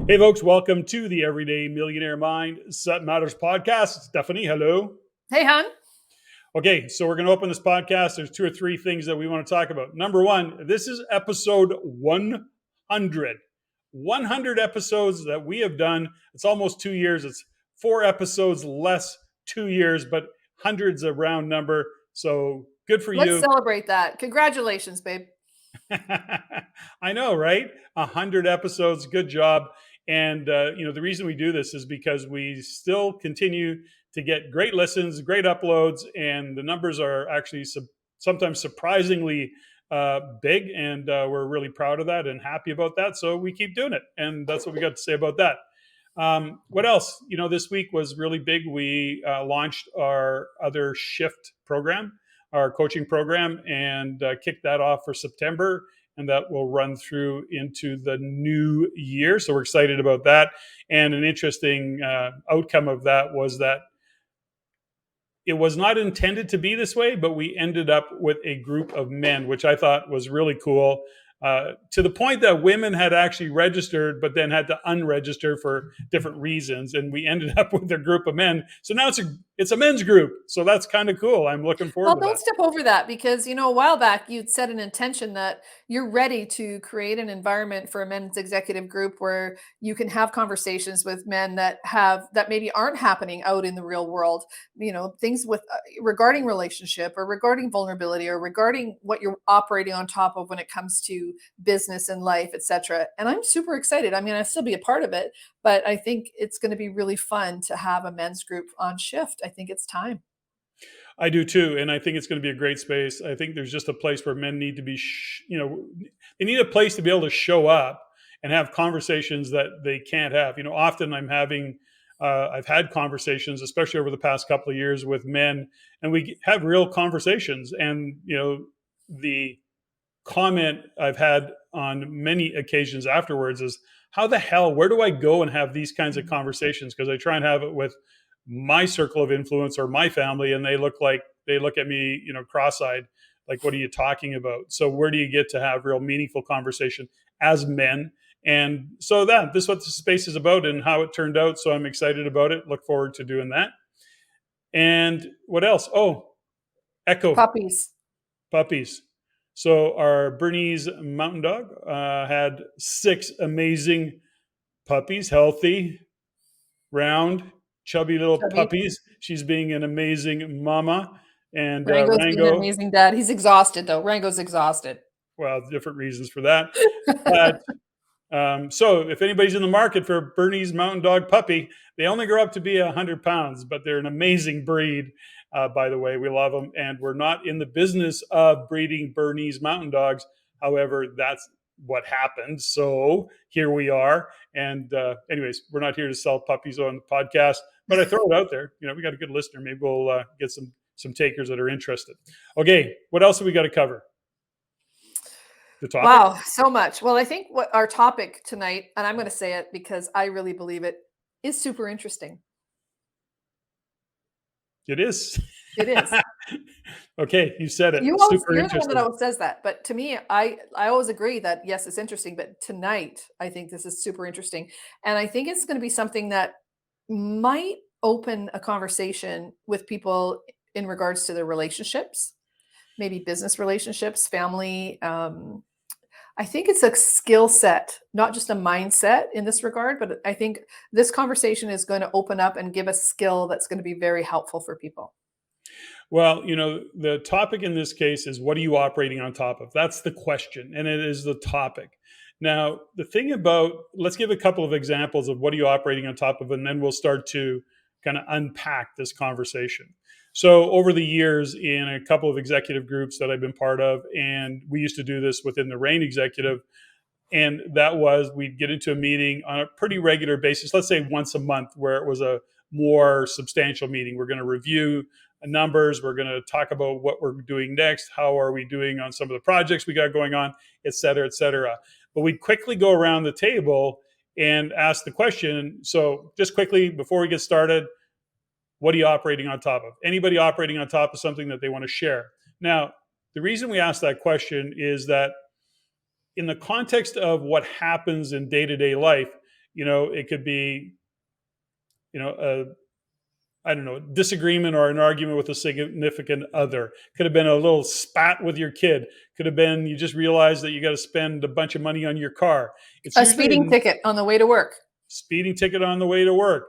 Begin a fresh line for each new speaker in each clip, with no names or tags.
Hey, folks, welcome to the Everyday Millionaire Mindset Matters podcast. Steffany, hello.
Hey, hon.
Okay, so we're going to open this podcast. There's two or three things that we want to talk about. Number one, this is episode 100. 100 episodes that we have done. It's almost 2 years. It's 4 episodes less 2 years, but hundreds a round number. So good for
Let's
you.
celebrate that. Congratulations, babe.
I know, right? 100 episodes. Good job. And, the reason we do this is because we still continue to get great listens, great uploads, and the numbers are actually sometimes surprisingly big. And we're really proud of that and happy about that. So we keep doing it. And that's what we got to say about that. What else? This week was really big. We launched our other shift program, our coaching program, and kicked that off for September. And that will run through into the new year. So we're excited about that. And an interesting outcome of that was that it was not intended to be this way, but we ended up with a group of men, which I thought was really cool. To the point that women had actually registered, but then had to unregister for different reasons, and we ended up with a group of men. So now it's a men's group. So that's kind of cool. I'm looking forward to
Don't
that.
step over that because, a while back you'd set an intention that you're ready to create an environment for a men's executive group where you can have conversations with men that maybe aren't happening out in the real world. Things with regarding relationship or regarding vulnerability or regarding what you're operating on top of when it comes to business and life, etc. And I'm super excited. I mean, I'll still be a part of it, but I think it's going to be really fun to have a men's group on shift. I think it's time.
I do too, and I think it's going to be a great space. I think there's just a place where men need to be, they need a place to be able to show up and have conversations that they can't have. Often I've had conversations, especially over the past couple of years, with men, and we have real conversations. And the comment I've had on many occasions afterwards is, how the hell, where do I go and have these kinds of conversations? Because I try and have it with my circle of influence or my family, and they look at me, cross-eyed, like, what are you talking about? So where do you get to have real meaningful conversation as men? And so this is what the space is about and how it turned out. So I'm excited about it. Look forward to doing that. And what else? Oh, Echo. Puppies. So our Bernese mountain dog had 6 amazing puppies, healthy, round, chubby little puppies. She's being an amazing mama. And
Rango's being an amazing dad. He's exhausted, though. Rango's exhausted.
Well, different reasons for that. But so if anybody's in the market for a Bernese mountain dog puppy, they only grow up to be 100 pounds, but they're an amazing breed. By the way, we love them. And we're not in the business of breeding Bernese mountain dogs. However, that's what happened. So here we are. And anyways, we're not here to sell puppies on the podcast, but I throw it out there. We got a good listener. Maybe we'll get some takers that are interested. Okay, what else have we got to cover? The topic?
Wow, so much. Well, I think what our topic tonight, and I'm going to say it because I really believe it, is super interesting.
It is.
It is.
Okay, you said it.
You're the one that always says that. But to me, I always agree that, yes, it's interesting. But tonight, I think this is super interesting. And I think it's going to be something that might open a conversation with people in regards to their relationships, maybe business relationships, family. I think it's a skill set, not just a mindset in this regard, but I think this conversation is going to open up and give a skill that's going to be very helpful for people.
Well, the topic in this case is, what are you operating on top of? That's the question, and it is the topic. Now, the thing about, let's give a couple of examples of what are you operating on top of, and then we'll start to kind of unpack this conversation. So over the years, in a couple of executive groups that I've been part of, and we used to do this within the RAIN executive, and that was, we'd get into a meeting on a pretty regular basis, let's say once a month, where it was a more substantial meeting. We're going to review numbers. We're going to talk about what we're doing next. How are we doing on some of the projects we got going on, et cetera, et cetera. But we'd quickly go around the table and ask the question. So just quickly, before we get started, what are you operating on top of? Anybody operating on top of something that they want to share? Now, the reason we ask that question is that in the context of what happens in day-to-day life, It could be, a I don't know, disagreement or an argument with a significant other. Could have been a little spat with your kid. Could have been you just realized that you got to spend a bunch of money on your car. It's
A
usually
speeding
a
ticket on the way to work.
speeding ticket on the way to work.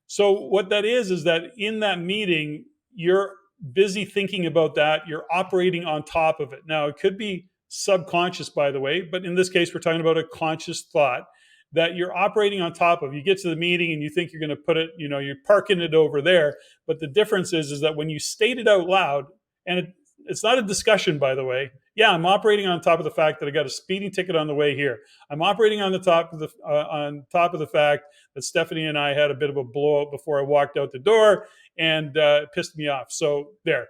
So what that is that in that meeting, you're busy thinking about that. You're operating on top of it. Now, it could be subconscious, by the way, but in this case, we're talking about a conscious thought that you're operating on top of. You get to the meeting and you think you're going to put it, you're parking it over there. But the difference is that when you state it out loud, and it's not a discussion, by the way. Yeah, I'm operating on top of the fact that I got a speeding ticket on the way here. I'm operating on top of the fact that Stephanie and I had a bit of a blowout before I walked out the door, and it pissed me off. So there,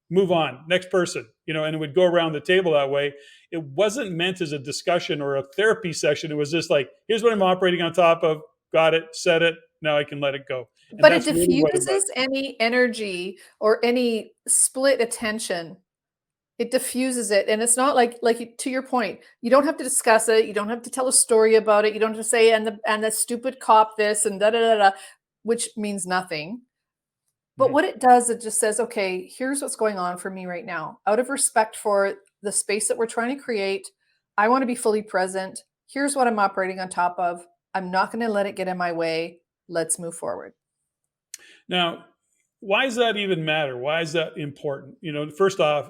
move on, next person. And it would go around the table that way. It wasn't meant as a discussion or a therapy session. It was just like, here's what I'm operating on top of. Got it, said it. Now I can let it go. And
But it
that's really what it was.
diffuses any energy or any split attention. It diffuses it, and it's not like to your point, you don't have to discuss it, you don't have to tell a story about it, you don't have to say, "And the stupid cop this and da da da da," which means nothing. But
Mhm.
what it does, it just says, "Okay, here's what's going on for me right now. Out of respect for the space that we're trying to create, I want to be fully present. Here's what I'm operating on top of. I'm not going to let it get in my way. Let's move forward."
Now, why does that even matter? Why is that important? First off,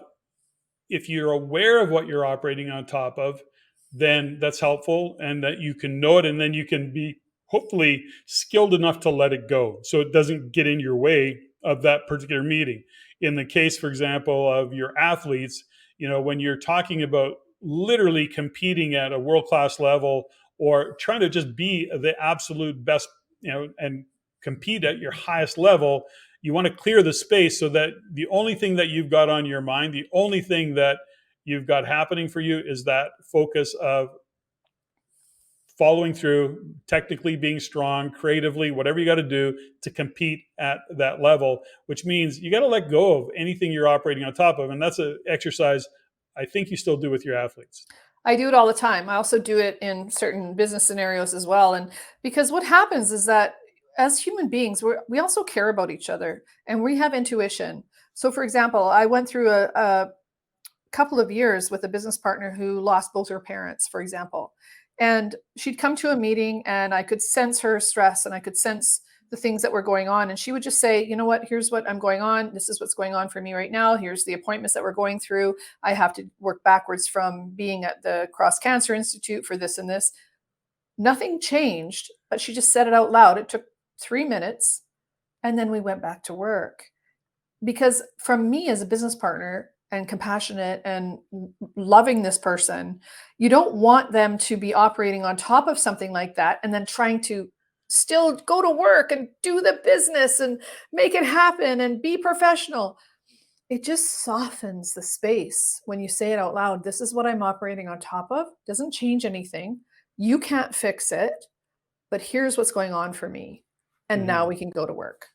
if you're aware of what you're operating on top of, then that's helpful and that you can know it, and then you can be hopefully skilled enough to let it go so it doesn't get in your way of that particular meeting. In the case, for example, of your athletes, when you're talking about literally competing at a world-class level or trying to just be the absolute best, and compete at your highest level, you want to clear the space so that the only thing that you've got on your mind, the only thing that you've got happening for you is that focus of following through, technically being strong, creatively, whatever you got to do to compete at that level, which means you got to let go of anything you're operating on top of. And that's an exercise I think you still do with your athletes.
I do it all the time. I also do it in certain business scenarios as well. And because what happens is that as human beings, we also care about each other and we have intuition. So, for example, I went through a couple of years with a business partner who lost both her parents, for example. And she'd come to a meeting and I could sense her stress and I could sense the things that were going on. And she would just say, "You know what, here's what I'm going on. This is what's going on for me right now. Here's the appointments that we're going through. I have to work backwards from being at the Cross Cancer Institute for this and this." Nothing changed, but she just said it out loud. It took 3 minutes and then we went back to work. Because from me as a business partner and compassionate and loving this person, you don't want them to be operating on top of something like that and then trying to still go to work and do the business and make it happen and be professional. It just softens the space when you say it out loud. This is what I'm operating on top of. Doesn't change anything. You can't fix it, but here's what's going on for me. And now
Mhm.
we can go to work.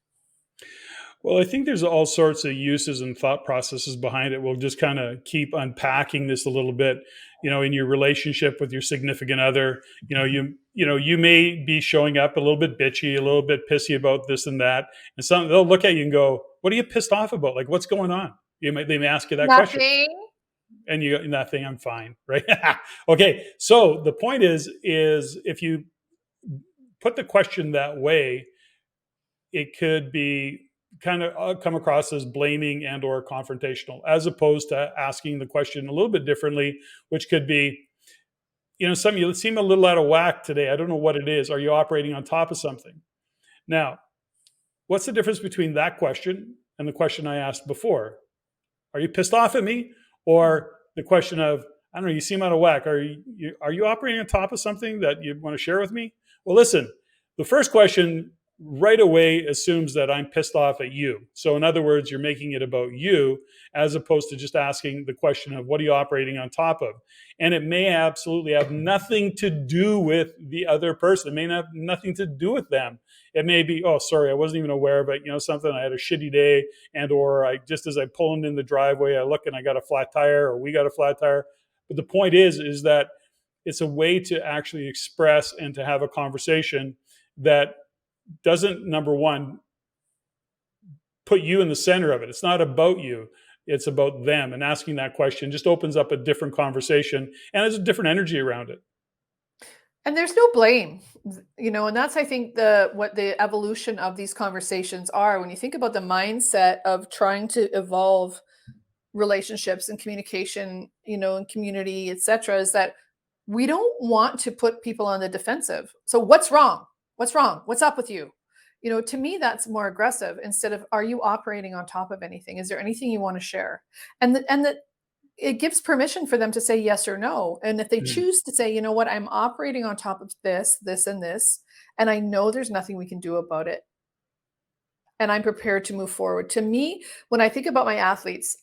Well, I think there's all sorts of uses and thought processes behind it. We'll just kind of keep unpacking this a little bit. In your relationship with your significant other, you may be showing up a little bit bitchy, a little bit pissy about this and that, and they'll look at you and go, "What are you pissed off about? Like, what's going on?" They may ask you that question,
Nothing.
and you go, "Nothing. I'm fine." Right? Okay. So the point is if you put the question that way, it could be kind of come across as blaming and or confrontational, as opposed to asking the question a little bit differently, which could be, some of you seem a little out of whack today. I don't know what it is. Are you operating on top of something? Now, what's the difference between that question and the question I asked before? Are you pissed off at me? Or the question of, I don't know, you seem out of whack. Are you operating on top of something that you want to share with me? Well, listen, the first question right away assumes that I'm pissed off at you. So in other words, you're making it about you as opposed to just asking the question of what are you operating on top of? And it may absolutely have nothing to do with the other person. It may have nothing to do with them. It may be, oh, sorry, I wasn't even aware of it. Something, I had a shitty day, and or I just as I pulling in the driveway, I look and I got a flat tire, or we got a flat tire. But the point is that It's a way to actually express and to have a conversation that doesn't, number one, put you in the center of it. It's not about you. It's about them. And asking that question just opens up a different conversation, and there's a different energy around it.
And there's no blame, and that's, I think, the what the evolution of these conversations are. When you think about the mindset of trying to evolve relationships and communication, and community, etc., is that we don't want to put people on the defensive. So what's wrong? What's wrong? What's up with you? To me, that's more aggressive instead of, are you operating on top of anything? Is there anything you want to share? And it gives permission for them to say yes or no. And if they
Mhm.
choose to say, you know what, I'm operating on top of this, this, and this, and I know there's nothing we can do about it, and I'm prepared to move forward. To me, when I think about my athletes,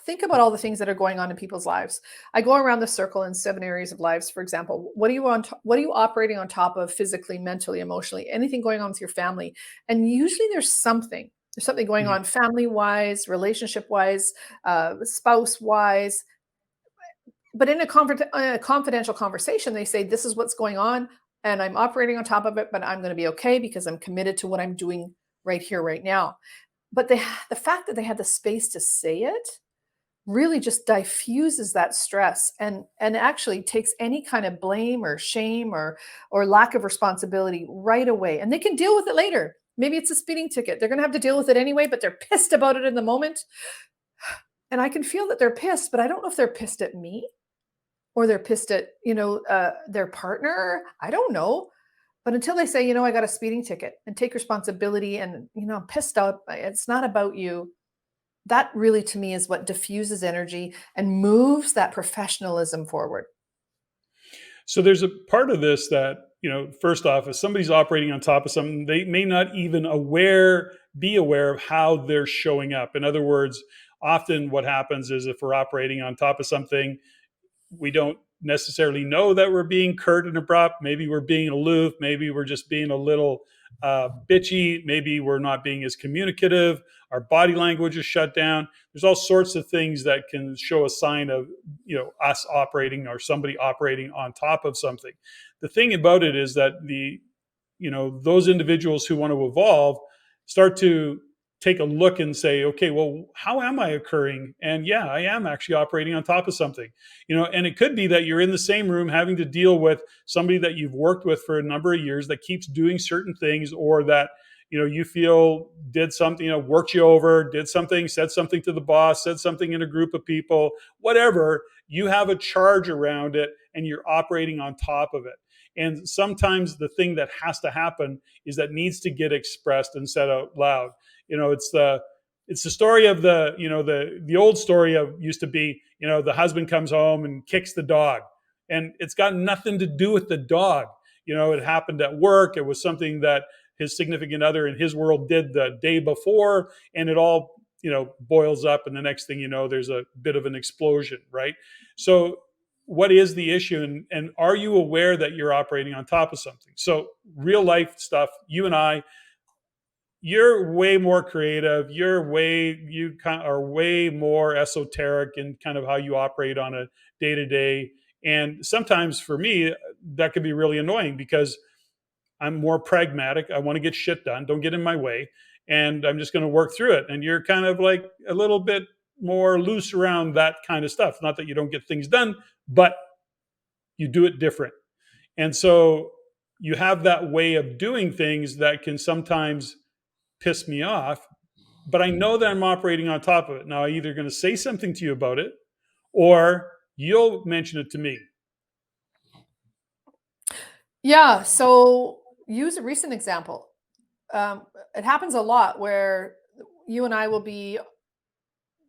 think about all the things that are going on in people's lives. I go around the circle in 7 areas of lives, for example. What are you operating on top of physically, mentally, emotionally, anything going on with your family? And usually there's something. There's something going
Mhm.
on family wise, relationship wise, spouse wise. But in a confidential conversation, they say, this is what's going on, and I'm operating on top of it, but I'm going to be okay because I'm committed to what I'm doing right here, right now. But the fact that they had the space to say it really just diffuses that stress, and actually takes any kind of blame or shame or lack of responsibility right away. And they can deal with it later. Maybe it's a speeding ticket. They're going to have to deal with it anyway, but they're pissed about it in the moment. And I can feel that they're pissed, but I don't know if they're pissed at me or they're pissed at, their partner. I don't know. But until they say, I got a speeding ticket, and take responsibility, and, I'm pissed out, it's not about you. That really, to me, is what diffuses energy and moves that professionalism forward.
So there's a part of this that, first off, if somebody's operating on top of something, they may not even be aware of how they're showing up. In other words, often what happens is, if we're operating on top of something, we don't necessarily know that we're being curt and abrupt. Maybe we're being aloof. Maybe we're just being a little bitchy. Maybe we're not being as communicative. Our body language is shut down. There's all sorts of things that can show a sign of, us operating, or somebody operating on top of something. The thing about it is that those individuals who want to evolve start to take a look and say, okay, well, how am I occurring? And yeah, I am actually operating on top of something. And it could be that you're in the same room having to deal with somebody that you've worked with for a number of years that keeps doing certain things, or that you feel did something, worked you over, did something, said something to the boss, said something in a group of people, whatever. You have a charge around it, and you're operating on top of it. And sometimes the thing that has to happen is that needs to get expressed and said out loud. It's the story of the old story of, used to be, the husband comes home and kicks the dog, and it's got nothing to do with the dog. It happened at work. It was something that his significant other in his world did the day before, and it all boils up, and the next thing you know, there's a bit of an explosion, right? So what is the issue, and are you aware that you're operating on top of something? So real life stuff, you and I, you're way more creative. You kind of are way more esoteric in kind of how you operate on a day to day. And sometimes for me, that could be really annoying, because I'm more pragmatic. I want to get shit done. Don't get in my way. And I'm just going to work through it. And you're kind of like a little bit more loose around that kind of stuff. Not that you don't get things done, but you do it different. And so you have that way of doing things that can sometimes piss me off, but I know that I'm operating on top of it. Now, I'm either going to say something to you about it, or you'll mention it to me.
Yeah. So use a recent example. Um, it happens a lot where you and I will be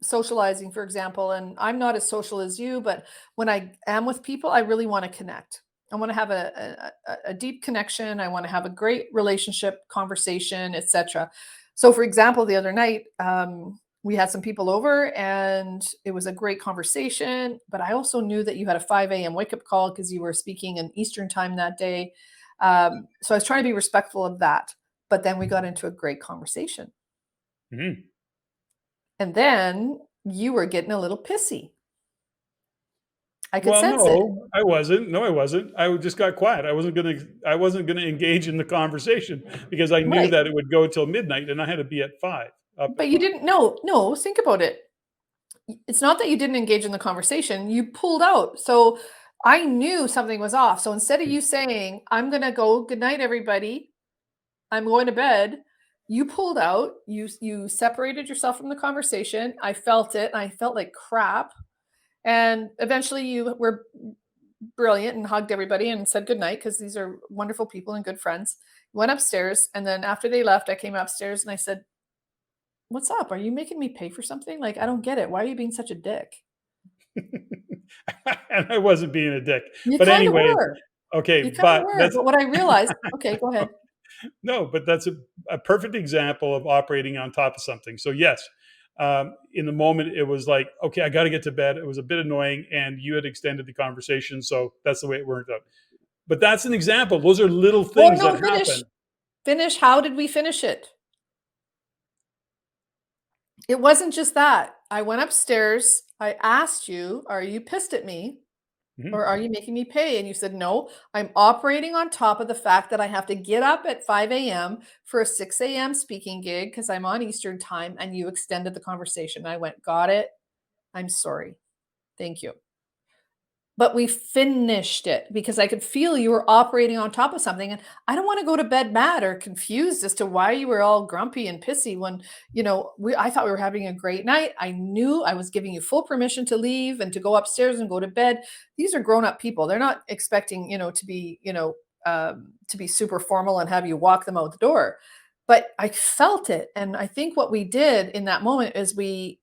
socializing, for example, and I'm not as social as you, but when I am with people, I really want to connect. I want to have a deep connection. I want to have a great relationship, conversation, etc. So, for example, the other night, we had some people over, and it was a great conversation. But I also knew that you had a 5 a.m. wake up call because you were speaking in Eastern time that day. So I was trying to be respectful of that. But then we got into a great conversation.
Mhm.
And then you were getting a little pissy. I could
Well,
sense it.
no, I wasn't. No, I wasn't. I just got quiet. I wasn't gonna engage in the conversation because I knew
Right.
that it would go till midnight, and I had to be at 5, up at
But you
5.
didn't no, think about it. It's not that you didn't engage in the conversation, you pulled out. So I knew something was off. So instead of you saying, "I'm gonna go, good night, everybody. I'm going to bed," you pulled out, you separated yourself from the conversation. I felt it, and I felt like crap. And eventually you were brilliant and hugged everybody and said goodnight because these are wonderful people and good friends. Went upstairs, and then after they left, I came upstairs and I said, "What's up? Are you making me pay for something? Like, I don't get it. Why are you being such a dick?"
And I wasn't being a dick.
You
But
kind of
anyways,
were.
okay,
You kind of
but
were.
that's
But what I realized, okay, go ahead.
no, but that's a perfect example of operating on top of something. So yes, in the moment it was like, okay, I got to get to bed. It was a bit annoying, and you had extended the conversation, so that's the way it worked out. But that's an example. Those are little
Well,
things that
no, finish.
happen.
Finish. How did we finish it? It wasn't just that. I went upstairs. I asked you, "Are you pissed at me? Or
Mhm.
are you making me pay?" And you said, "No, I'm operating on top of the fact that I have to get up at 5 a.m. for a 6 a.m. speaking gig because I'm on Eastern time." And you extended the conversation. I went, "Got it. I'm sorry. Thank you." But we finished it because I could feel you were operating on top of something. And I don't want to go to bed mad or confused as to why you were all grumpy and pissy when, I thought we were having a great night. I knew I was giving you full permission to leave and to go upstairs and go to bed. These are grown up people. They're not expecting, to be super formal and have you walk them out the door. But I felt it. And I think what we did in that moment is we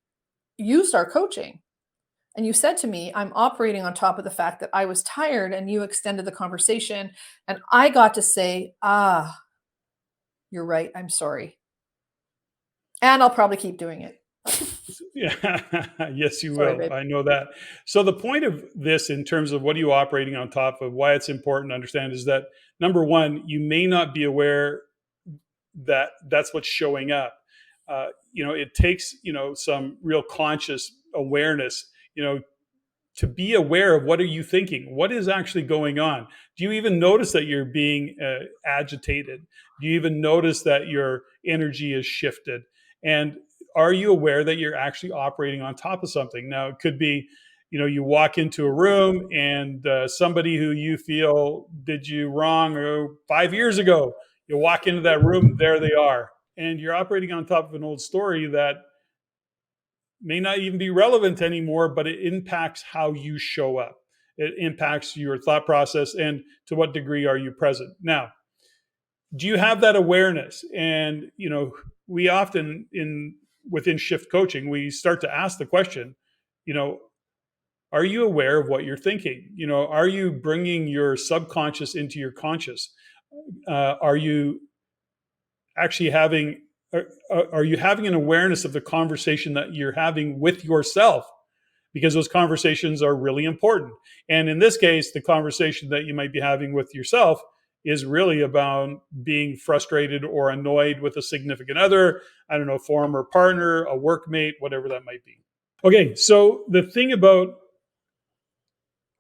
used our coaching, and you said to me, "I'm operating on top of the fact that I was tired," and you extended the conversation. And I got to say, "Ah, you're right. I'm sorry." And I'll probably keep doing it.
Yeah, yes, you
Sorry,
will.
babe.
I know that. So the point of this, in terms of what are you operating on top of, why it's important to understand, is that number one, you may not be aware that that's what's showing up. It takes some real conscious awareness. To be aware of what are you thinking, what is actually going on. Do you even notice that you're being agitated? Do you even notice that your energy is shifted? And are you aware that you're actually operating on top of something? Now it could be, you walk into a room and somebody who you feel did you wrong, or 5 years ago, you walk into that room, there they are, and you're operating on top of an old story that may not even be relevant anymore, but it impacts how you show up. It impacts your thought process, and to what degree are you present. Now, do you have that awareness? And we often, in within shift coaching, we start to ask the question, you know, are you aware of what you're thinking? Are you bringing your subconscious into your conscious? Are you actually having are you having an awareness of the conversation that you're having with yourself, because those conversations are really important. And in this case, the conversation that you might be having with yourself is really about being frustrated or annoyed with a significant other, I don't know, former partner, a workmate, whatever that might be. Okay, so the thing about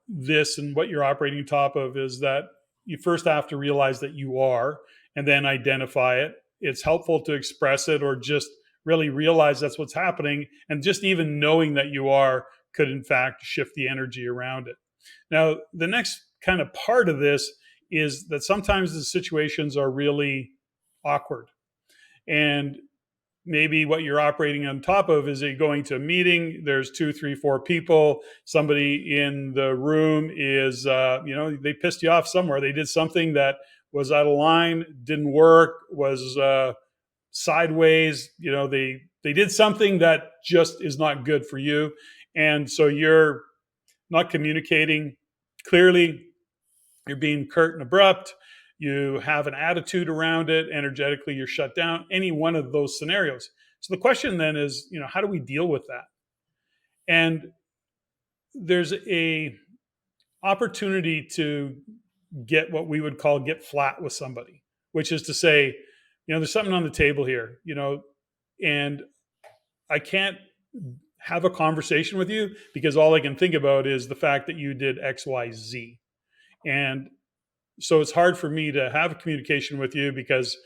this and what you're operating top of is that you first have to realize that you are, and then identify it. It's helpful to express it, or just really realize that's what's happening, and just even knowing that you are could in fact shift the energy around it. Now the next kind of part of this is that sometimes the situations are really awkward, and maybe what you're operating on top of is going to a meeting, there's two, three, four people, somebody in the room is they pissed you off somewhere, they did something that was out of line, didn't work, was sideways, they did something that just is not good for you, and so you're not communicating clearly, you're being curt and abrupt, you have an attitude around it, energetically you're shut down, any one of those scenarios. So the question then is, how do we deal with that? And there's a opportunity to get what we would call get flat with somebody, which is to say, there's something on the table here, and I can't have a conversation with you because all I can think about is the fact that you did X, Y, Z. And so it's hard for me to have a communication with you because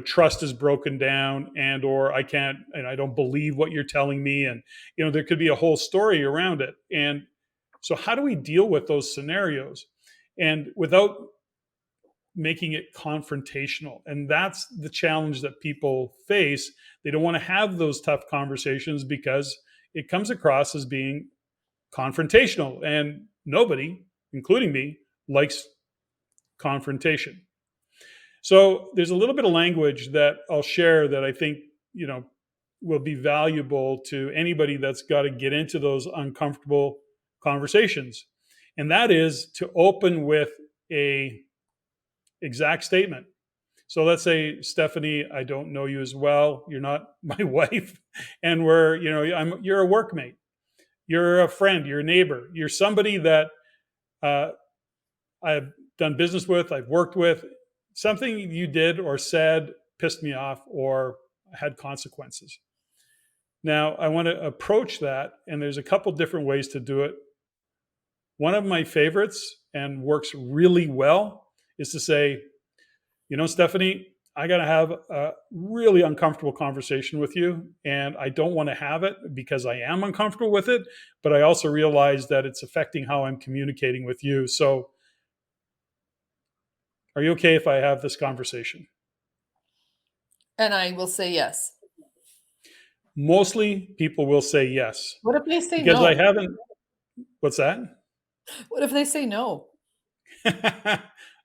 trust is broken down, and or I can't, and I don't believe what you're telling me, and there could be a whole story around it. And so how do we deal with those scenarios and without making it confrontational? And that's the challenge that people face. They don't want to have those tough conversations because it comes across as being confrontational, and nobody, including me, likes confrontation. So there's a little bit of language that I'll share that I think, will be valuable to anybody that's got to get into those uncomfortable conversations. And that is to open with a exact statement. So let's say, Steffany, I don't know you as well. You're not my wife. And you're a workmate. You're a friend. You're a neighbor. You're somebody that uh, I've done business with, I've worked with. Something you did or said pissed me off or had consequences. Now, I want to approach that, and there's a couple different ways to do it. One of my favorites and works really well is to say, Steffany, I got to have a really uncomfortable conversation with you. And I don't want to have it because I am uncomfortable with it. But I also realize that it's affecting how I'm communicating with you. So are you okay if I have this conversation?
And I will say yes.
Mostly people will say yes
What if they say
because I
no?
haven't. What's that?
What if they say no?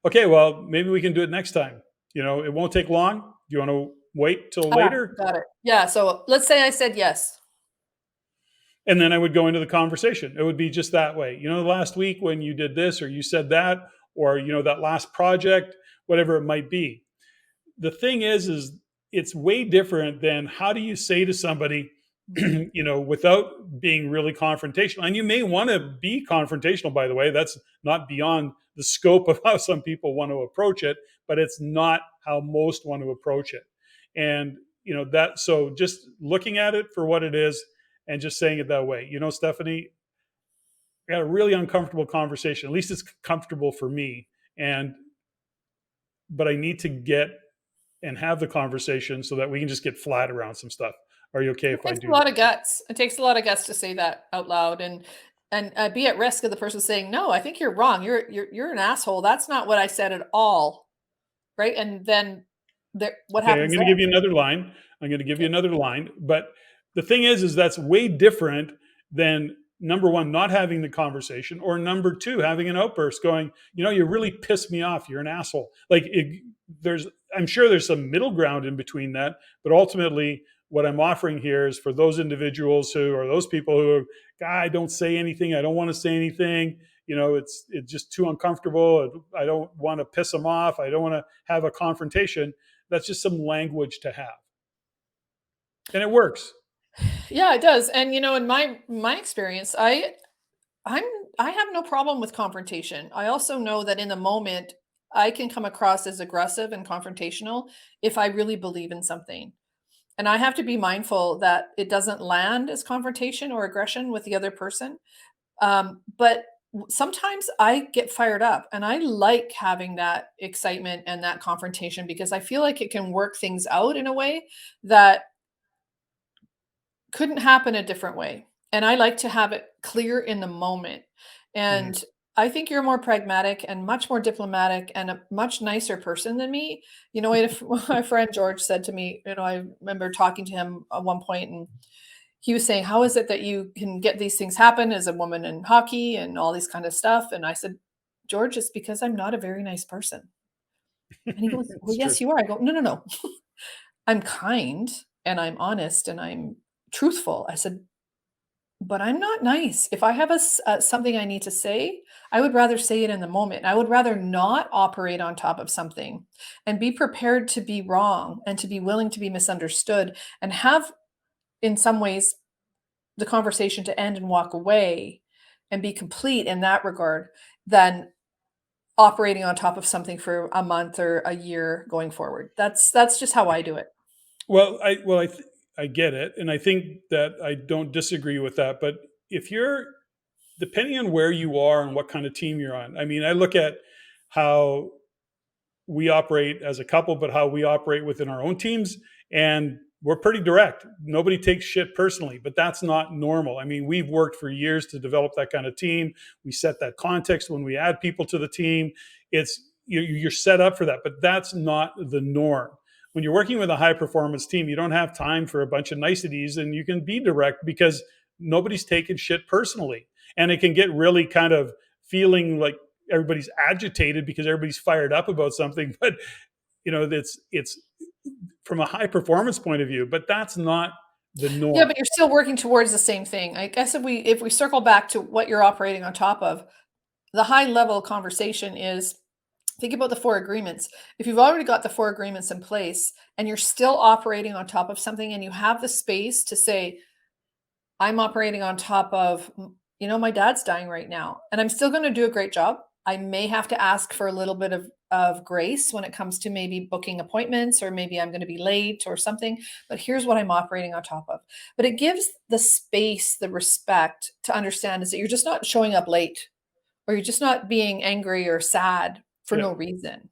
Okay, well, maybe we can do it next time. It won't take long. Do you want to wait till later?
Got it. Yeah. So let's say I said yes.
And then I would go into the conversation. It would be just that way. Last week when you did this or you said that, or, that last project, whatever it might be. The thing is it's way different than how do you say to somebody, without being really confrontational. And you may want to be confrontational, by the way. That's not beyond the scope of how some people want to approach it, but it's not how most want to approach it. And, so just looking at it for what it is and just saying it that way. Steffany, I got a really uncomfortable conversation. At least it's comfortable for me. But I need to get and have the conversation so that we can just get flat around some stuff. Are you okay
It
if I
takes a
do
lot
that?
of guts. It takes a lot of guts to say that out loud and be at risk of the person saying, "No, I think you're wrong. You're an asshole. That's not what I said at all." Right? And then what
Okay, I'm
happens
going to
then?
give you another line. I'm going to give you
Okay.
another line. But the thing is that's way different than number one, not having the conversation, or number two, having an outburst going, you really pissed me off. You're an asshole. I'm sure there's some middle ground in between that. But ultimately, what I'm offering here is for those individuals or those people who, I don't say anything. I don't want to say anything. It's just too uncomfortable. I don't want to piss them off. I don't want to have a confrontation. That's just some language to have, and it works.
Yeah, it does. And in my experience, I'm I have no problem with confrontation. I also know that in the moment I can come across as aggressive and confrontational if I really believe in something. And I have to be mindful that it doesn't land as confrontation or aggression with the other person. But sometimes I get fired up and I like having that excitement and that confrontation because I feel like it can work things out in a way that couldn't happen a different way. And I like to have it clear in the moment.
Mhm.
And I think you're more pragmatic and much more diplomatic and a much nicer person than me. If my friend George said to me, I remember talking to him at one point and he was saying, "How is it that you can get these things happen as a woman in hockey and all these kind of stuff?" And I said, "George, it's because I'm not a very nice person." And he goes, "Well,
It's true.
yes, you are." I go, "No, no, no. I'm kind and I'm honest and I'm truthful." I said, "But I'm not nice. If I have something I need to say, I would rather say it in the moment. I would rather not operate on top of something and be prepared to be wrong and to be willing to be misunderstood and have, in some ways, the conversation to end and walk away and be complete in that regard than operating on top of something for a month or a year going forward." That's just how I do it.
Well, I get it. And I think that I don't disagree with that. But if you're, depending on where you are and what kind of team you're on, I mean, I look at how we operate as a couple, but how we operate within our own teams. And we're pretty direct. Nobody takes shit personally, but that's not normal. I mean, we've worked for years to develop that kind of team. We set that context when we add people to the team. It's you're set up for that, but that's not the norm. When you're working with a high performance team, you don't have time for a bunch of niceties, and you can be direct because nobody's taking shit personally. And it can get really kind of feeling like everybody's agitated because everybody's fired up about something. But it's from a high performance point of view, but that's not the
Yeah,
norm.
but you're still working towards the same thing. I guess if we circle back to what you're operating on top of, the high level conversation is think about the four agreements. If you've already got the four agreements in place and you're still operating on top of something and you have the space to say, I'm operating on top of, my dad's dying right now, and I'm still going to do a great job. I may have to ask for a little bit of grace when it comes to maybe booking appointments, or maybe I'm going to be late or something. But here's what I'm operating on top of. But it gives the space, the respect to understand is that you're just not showing up late, or you're just not being angry or sad for
Yeah.
no reason.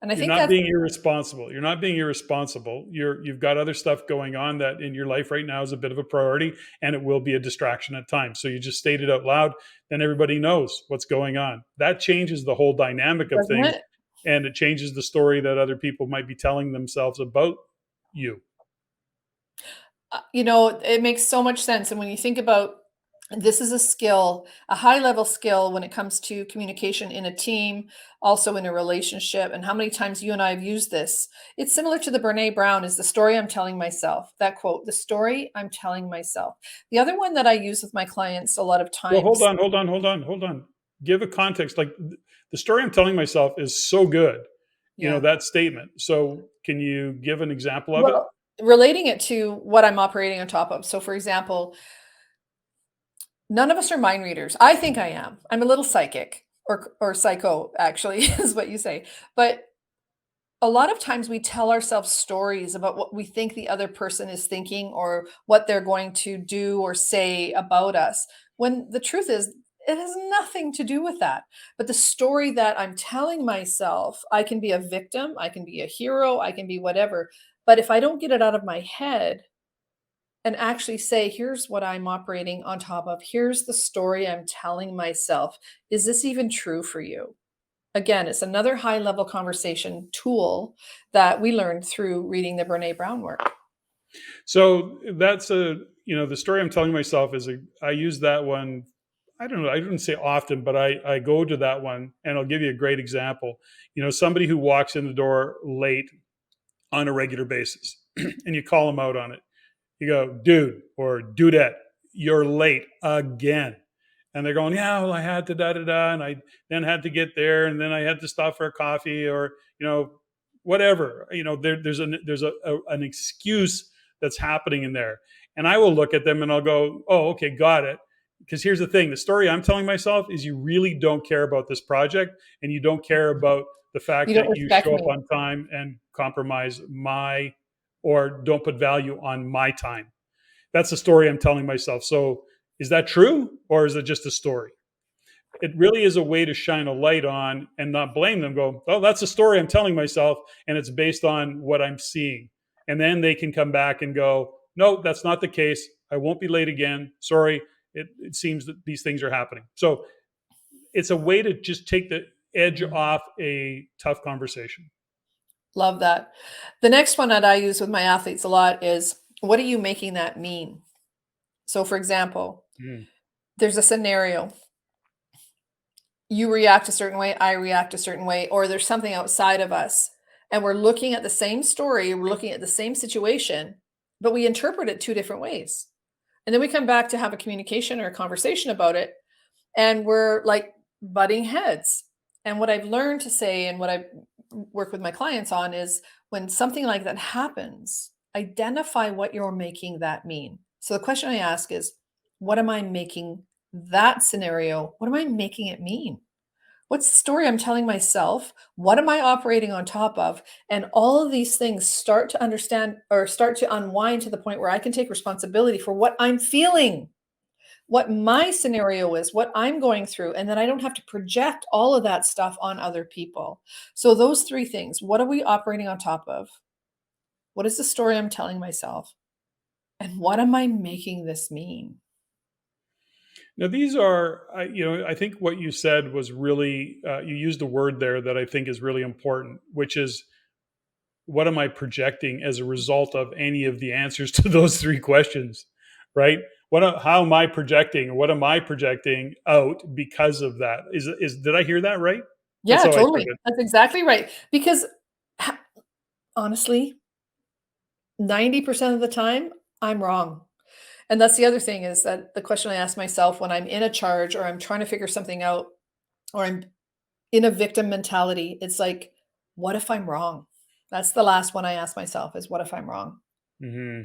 And I
You're
think
not
that's
being irresponsible. You're not being irresponsible. You've got other stuff going on that in your life right now is a bit of a priority, and it will be a distraction at times. So you just state it out loud, then everybody knows what's going on. That changes the whole dynamic of
doesn't
things,
it?
and it changes the story that other people might be telling themselves about you.
It makes so much sense. And when you think about this is a skill, a high level skill when it comes to communication in a team, also in a relationship, and how many times you and I have used this. It's similar to the Brene Brown is the story I'm telling myself. That quote, the story I'm telling myself. The other one that I use with my clients a lot of
Well, hold
times,
on, hold on, hold on, hold on. Give a context. Like the story I'm telling myself is so good,
yeah.
that statement. So can you give an example of it?
Well, relating it to what I'm operating on top of. So, for example, none of us are mind readers. I think I am. I'm a little psychic or psycho, actually, is what you say. But a lot of times we tell ourselves stories about what we think the other person is thinking or what they're going to do or say about us. When the truth is, it has nothing to do with that. But the story that I'm telling myself, I can be a victim, I can be a hero, I can be whatever. But if I don't get it out of my head, and actually say, here's what I'm operating on top of. Here's the story I'm telling myself. Is this even true for you? Again, it's another high level conversation tool that we learned through reading the Brene Brown work.
So that's the story I'm telling myself I use that one. I don't know. I didn't say often, but I go to that one, and I'll give you a great example. Somebody who walks in the door late on a regular basis, and you call them out on it. You go, dude or dudette, you're late again. And they're going, yeah, well, I had to da da da, and I then had to get there, and then I had to stop for a coffee, or whatever. There's an excuse that's happening in there, and I will look at them and I'll go, oh, okay, got it. Because here's the thing: the story I'm telling myself is you really don't care about this project, and you don't care about the fact
You don't
that you
respect
show up
me.
on time and compromise my or don't put value on my time. That's the story I'm telling myself. So is that true, or is it just a story? It really is a way to shine a light on and not blame them. Go, oh, that's a story I'm telling myself, and it's based on what I'm seeing. And then they can come back and go, no, that's not the case. I won't be late again. Sorry. It seems that these things are happening. So it's a way to just take the edge
Mm.
off a tough conversation.
Love that. The next one that I use with my athletes a lot is what are you making that mean? So, for example,
Mm.
there's a scenario. You react a certain way, I react a certain way, or there's something outside of us. And we're looking at the same story, we're looking at the same situation, but we interpret it two different ways. And then we come back to have a communication or a conversation about it, and we're like butting heads. And what I've learned to say and what I work with my clients on is when something like that happens, identify what you're making that mean. So the question I ask is, what am I making that scenario? What am I making it mean? What's the story I'm telling myself? What am I operating on top of? And all of these things start to understand or start to unwind to the point where I can take responsibility for what I'm feeling, what my scenario is, what I'm going through, and then I don't have to project all of that stuff on other people. So, those three things: what are we operating on top of? What is the story I'm telling myself? And what am I making this mean?
Now, these are, I think what you said was really, you used a word there that I think is really important, which is what am I projecting as a result of any of the answers to those three questions, right? How am I projecting? What am I projecting out because of that? Did I hear that right? That's
Yeah,
how I took
totally.
it.
That's exactly right. Because ha- honestly, 90% of the time, I'm wrong. And that's the other thing is that the question I ask myself when I'm in a charge or I'm trying to figure something out or I'm in a victim mentality, it's like, what if I'm wrong? That's the last one I ask myself is what if I'm wrong?
Hmm.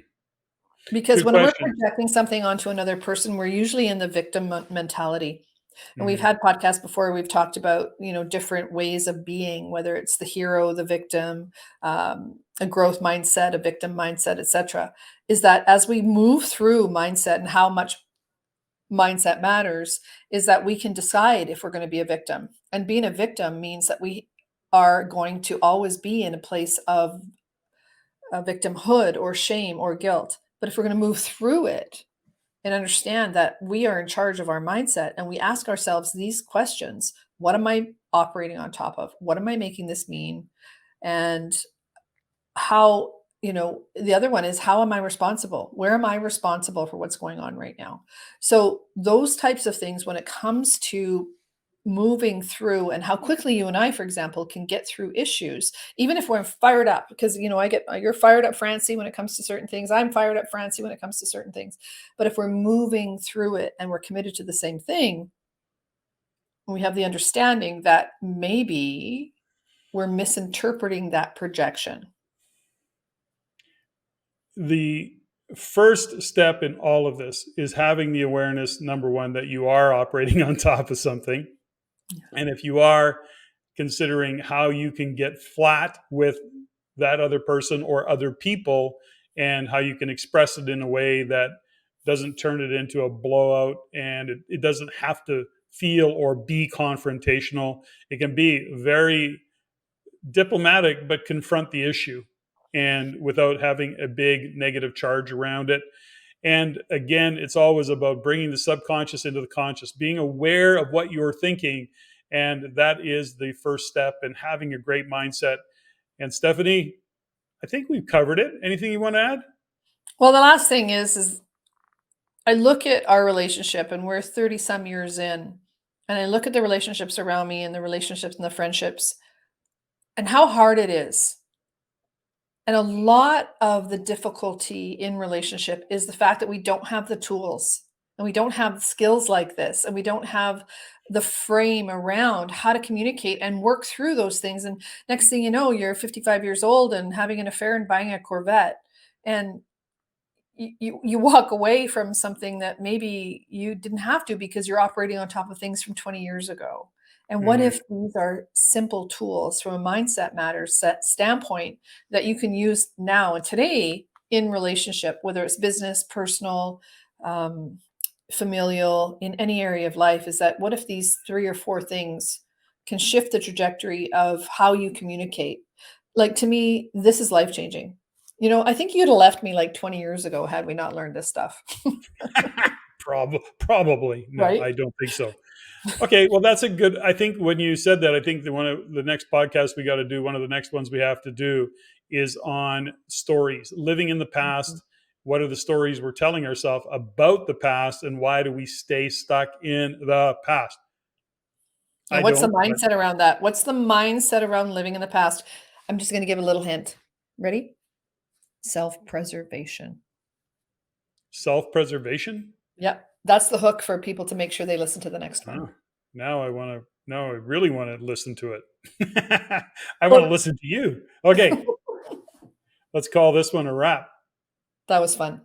Because
Good
when we're
question.
projecting something onto another person, we're usually in the victim mentality. And we've
Hmm.
had podcasts before, we've talked about, different ways of being, whether it's the hero, the victim, a growth mindset, a victim mindset, etc. Is that as we move through mindset and how much mindset matters, is that we can decide if we're going to be a victim. And being a victim means that we are going to always be in a place of victimhood or shame or guilt. But if we're going to move through it and understand that we are in charge of our mindset and we ask ourselves these questions: what am I operating on top of? What am I making this mean? And how, the other one is, how am I responsible? Where am I responsible for what's going on right now? So, those types of things, when it comes to moving through and how quickly you and I, for example, can get through issues, even if we're fired up, because, you're fired up, Francie, when it comes to certain things. I'm fired up, Francie, when it comes to certain things. But if we're moving through it and we're committed to the same thing, we have the understanding that maybe we're misinterpreting that projection.
The first step in all of this is having the awareness, number one, that you are operating on top of something. And if you are, considering how you can get flat with that other person or other people and how you can express it in a way that doesn't turn it into a blowout, and it doesn't have to feel or be confrontational. It can be very diplomatic, but confront the issue and without having a big negative charge around it. And again, it's always about bringing the subconscious into the conscious, being aware of what you're thinking. And that is the first step in having a great mindset. And Steffany, I think we've covered it. Anything you want to add?
Well, the last thing is I look at our relationship and we're 30 some years in, and I look at the relationships around me and the relationships and the friendships and how hard it is. And a lot of the difficulty in relationship is the fact that we don't have the tools and we don't have skills like this and we don't have the frame around how to communicate and work through those things. And next thing you know, you're 55 years old and having an affair and buying a Corvette. And you walk away from something that maybe you didn't have to because you're operating on top of things from 20 years ago. And what
Mhm.
if these are simple tools from a mindset matters set standpoint that you can use now and today in relationship, whether it's business, personal, um, familial, in any area of life? Is that what if these three or four things can shift the trajectory of how you communicate? Like, to me, this is life changing. I think you'd have left me like 20 years ago had we not learned this stuff,
Probably. No,
right?
I don't think so. Okay, well, that's a good. I think when you said that, I think that one of the next podcasts we got to do, one of the next ones we have to do, is on stories, living in the
Mhm.
past. What are the stories we're telling ourselves about the past, and why do we stay stuck in the past?
And
I
what's the
don't, but
mindset around that? What's the mindset around living in the past? I'm just going to give a little hint. Ready? Self preservation.
self-preservation.
Yep. That's the hook for people to make sure they listen to the next one.
Oh, now I want to. Now I really want to listen to it. I want to
Well,
listen to you. Okay, let's call this one a wrap.
that was fun.